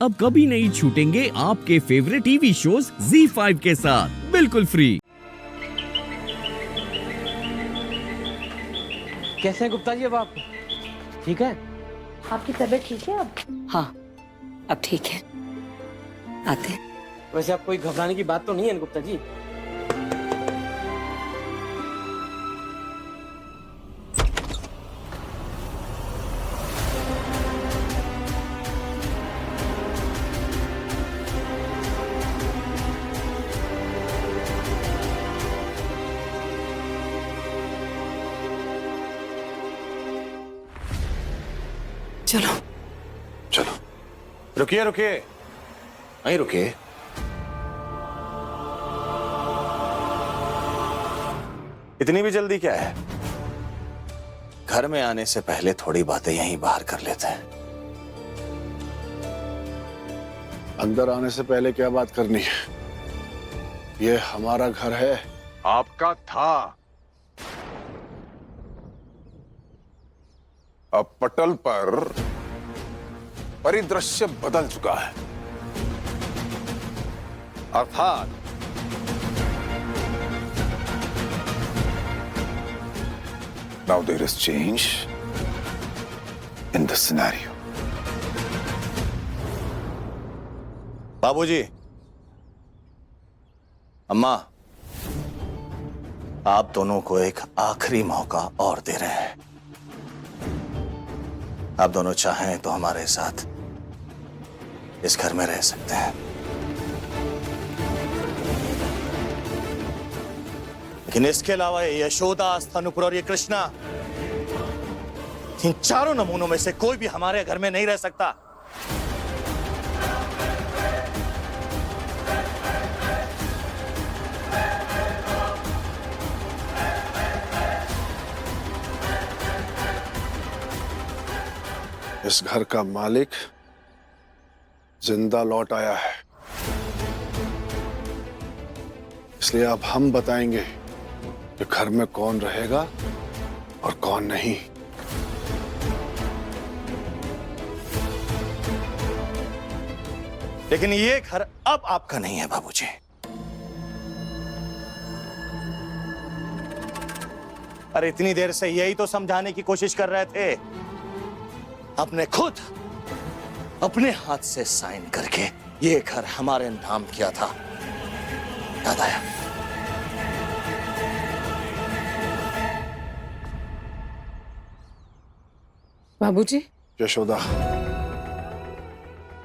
अब कभी नहीं छूटेंगे आपके फेवरेट टीवी शोज ZEE5 के साथ बिल्कुल फ्री। कैसे हैं गुप्ता जी अब आप? ठीक है? आपकी तबीयत ठीक है अब? हाँ, अब ठीक है। आते हैं। वैसे आप कोई घबराने की बात तो नहीं है ना गुप्ता जी? चलो चलो रुकिए रुकिए, वहीं रुकिए। इतनी भी जल्दी क्या है? घर में आने से पहले थोड़ी बातें यहीं बाहर कर लेते हैं। अंदर आने से पहले क्या बात करनी है? ये हमारा घर है। आपका था। अब पटल पर परिदृश्य बदल चुका है, अर्थात now there is change in the scenario. बाबूजी, अम्मा, आप दोनों को एक आखिरी मौका और दे रहे हैं। आप दोनों चाहें तो हमारे साथ इस घर में रह सकते हैं, लेकिन इसके अलावा ये यशोदा, स्थानुपुर और ये कृष्णा, इन चारों नमूनों में से कोई भी हमारे घर में नहीं रह सकता। इस घर का मालिक जिंदा लौट आया है, इसलिए अब हम बताएंगे कि घर में कौन रहेगा और कौन नहीं। लेकिन ये घर अब आपका नहीं है बाबूजी। अरे इतनी देर से यही तो समझाने की कोशिश कर रहे थे। आपने खुद अपने हाथ से साइन करके ये घर हमारे नाम किया था, याद आया? बाबूजी। यशोदा,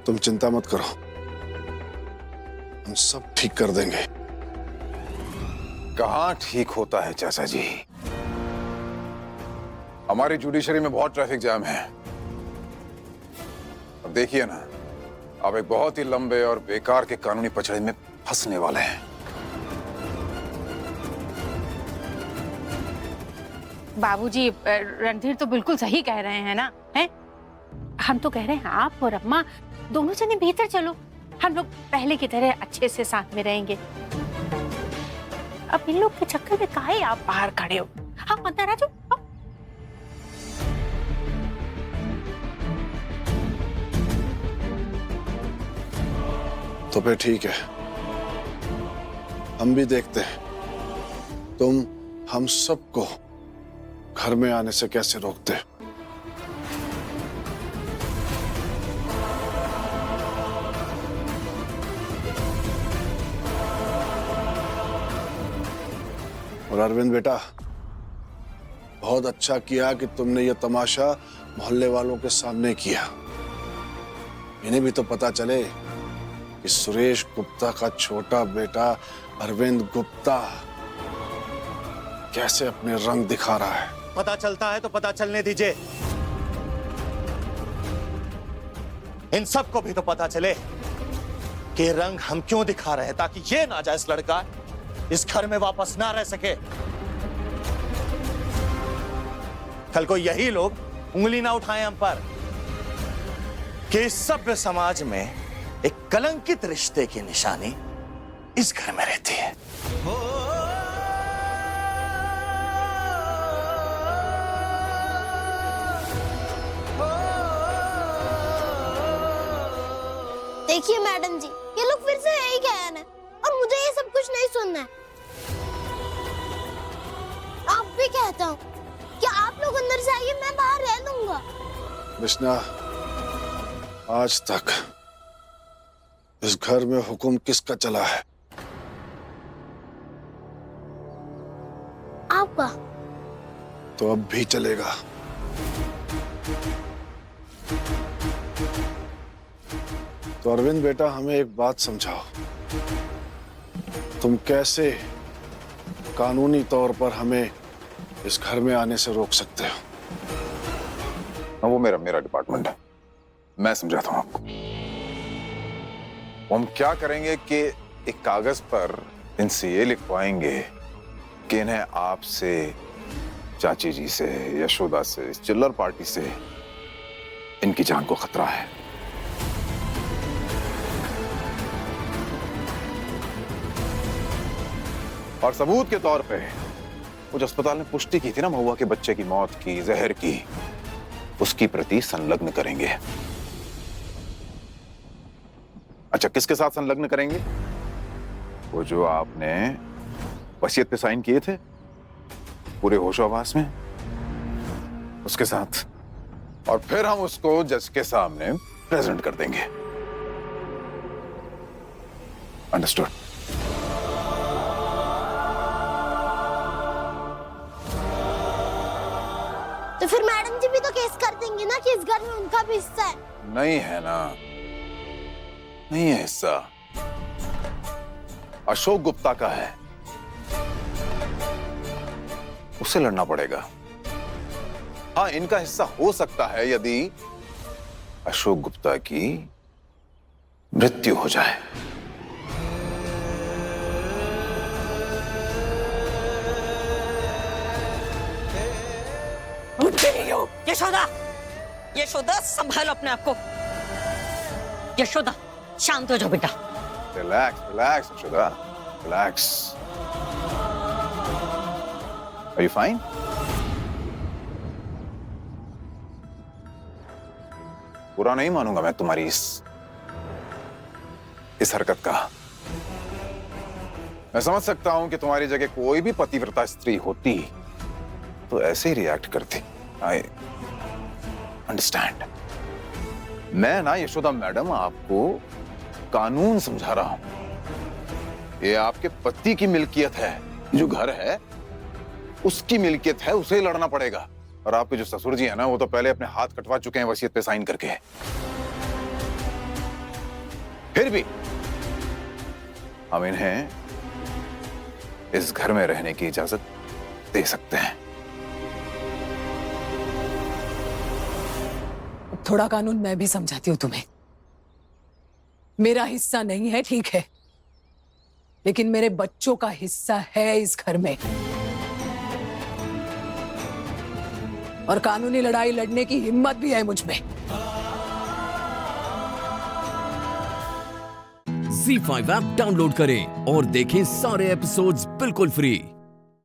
तुम चिंता मत करो, हम सब ठीक कर देंगे। कहां ठीक होता है चाचा जी? हमारी जुडिशरी में बहुत ट्रैफिक जाम है। अब देखिए ना, आप एक बहुत ही लंबे और बेकार के कानूनी पचड़े में फंसने वाले हैं। बाबूजी, रणधीर तो बिल्कुल सही कह रहे हैं ना? हैं? हम तो कह रहे हैं आप और अम्मा दोनों जने भीतर चलो, हम लोग पहले की तरह अच्छे से साथ में रहेंगे। अब इन लोग के चक्कर में काहे आप बाहर खड़े हो? हाँ, अंदर आ जाओ। तो फिर ठीक है, हम भी देखते हैं तुम हम सबको घर में आने से कैसे रोकते। और अरविंद बेटा, बहुत अच्छा किया कि तुमने ये तमाशा मोहल्ले वालों के सामने किया। इन्हें भी तो पता चले कि सुरेश गुप्ता का छोटा बेटा अरविंद गुप्ता कैसे अपने रंग दिखा रहा है। पता चलता है तो पता चलने दीजिए। इन सबको भी तो पता चले कि रंग हम क्यों दिखा रहे हैं, ताकि ये नाजायज लड़का इस घर में वापस ना रह सके। कल को यही लोग उंगली ना उठाएं हम पर कि इस सभ्य समाज में एक कलंकित रिश्ते की निशानी इस घर में रहती है। देखिए मैडम जी, ये लोग फिर से यही कह रहे हैं और मुझे ये सब कुछ नहीं सुनना है। आप भी कहता हूँ कि आप लोग अंदर से आइए, मैं बाहर रह लूंगा। कृष्णा, आज तक इस घर में हुक्म किसका चला है? आपका। तो अब भी चलेगा। तो अरविंद बेटा, हमें एक बात समझाओ, तुम कैसे कानूनी तौर पर हमें इस घर में आने से रोक सकते हो? वो मेरा डिपार्टमेंट है, मैं समझाता हूं आपको। हम क्या करेंगे कि एक कागज पर इनसे ये लिखवाएंगे कि इन्हें आपसे, चाची जी से, यशोदा से, इस चिल्लर पार्टी से इनकी जान को खतरा है। और सबूत के तौर पे वो जो अस्पताल में पुष्टि की थी ना महुआ के बच्चे की मौत की, जहर की, उसकी प्रति संलग्न करेंगे। अच्छा, किसके साथ संलग्न करेंगे? वो जो आपने वसीयत पे साइन किए थे पूरे होशोहवास में, उसके साथ। और फिर हम उसको जज के सामने प्रेजेंट कर देंगे। अंडरस्टूड? तो फिर मैडम जी भी तो केस कर देंगे ना कि इस घर में उनका भी हिस्सा है। नहीं है ना, नहीं है हिस्सा, अशोक गुप्ता का है, उसे लड़ना पड़ेगा। हाँ, इनका हिस्सा हो सकता है यदि अशोक गुप्ता की मृत्यु हो जाए। यशोदा, यशोदा संभालो अपने आप को। यशोदा शांत हो जाओ बेटा। Relax relax Yashoda, relax. Are you fine? बुरा नहीं मानूंगा मैं तुम्हारी इस हरकत का। मैं समझ सकता हूं कि तुम्हारी जगह कोई भी पतिव्रता स्त्री होती तो ऐसे ही रिएक्ट करती। I understand. मैं ना यशोदा मैडम आपको कानून समझा रहा हूं। ये आपके पति की मिल्कियत है, जो घर है उसकी मिल्कियत है, उसे लड़ना पड़ेगा। और आपके जो ससुर जी है ना, वो तो पहले अपने हाथ कटवा चुके हैं वसीयत पे साइन करके। फिर भी हम इन्हें इस घर में रहने की इजाजत दे सकते हैं। थोड़ा कानून मैं भी समझाती हूं तुम्हें। मेरा हिस्सा नहीं है, ठीक है, लेकिन मेरे बच्चों का हिस्सा है इस घर में। और कानूनी लड़ाई लड़ने की हिम्मत भी है मुझ में। ZEE5 ऐप डाउनलोड करें और देखें सारे एपिसोड्स बिल्कुल फ्री।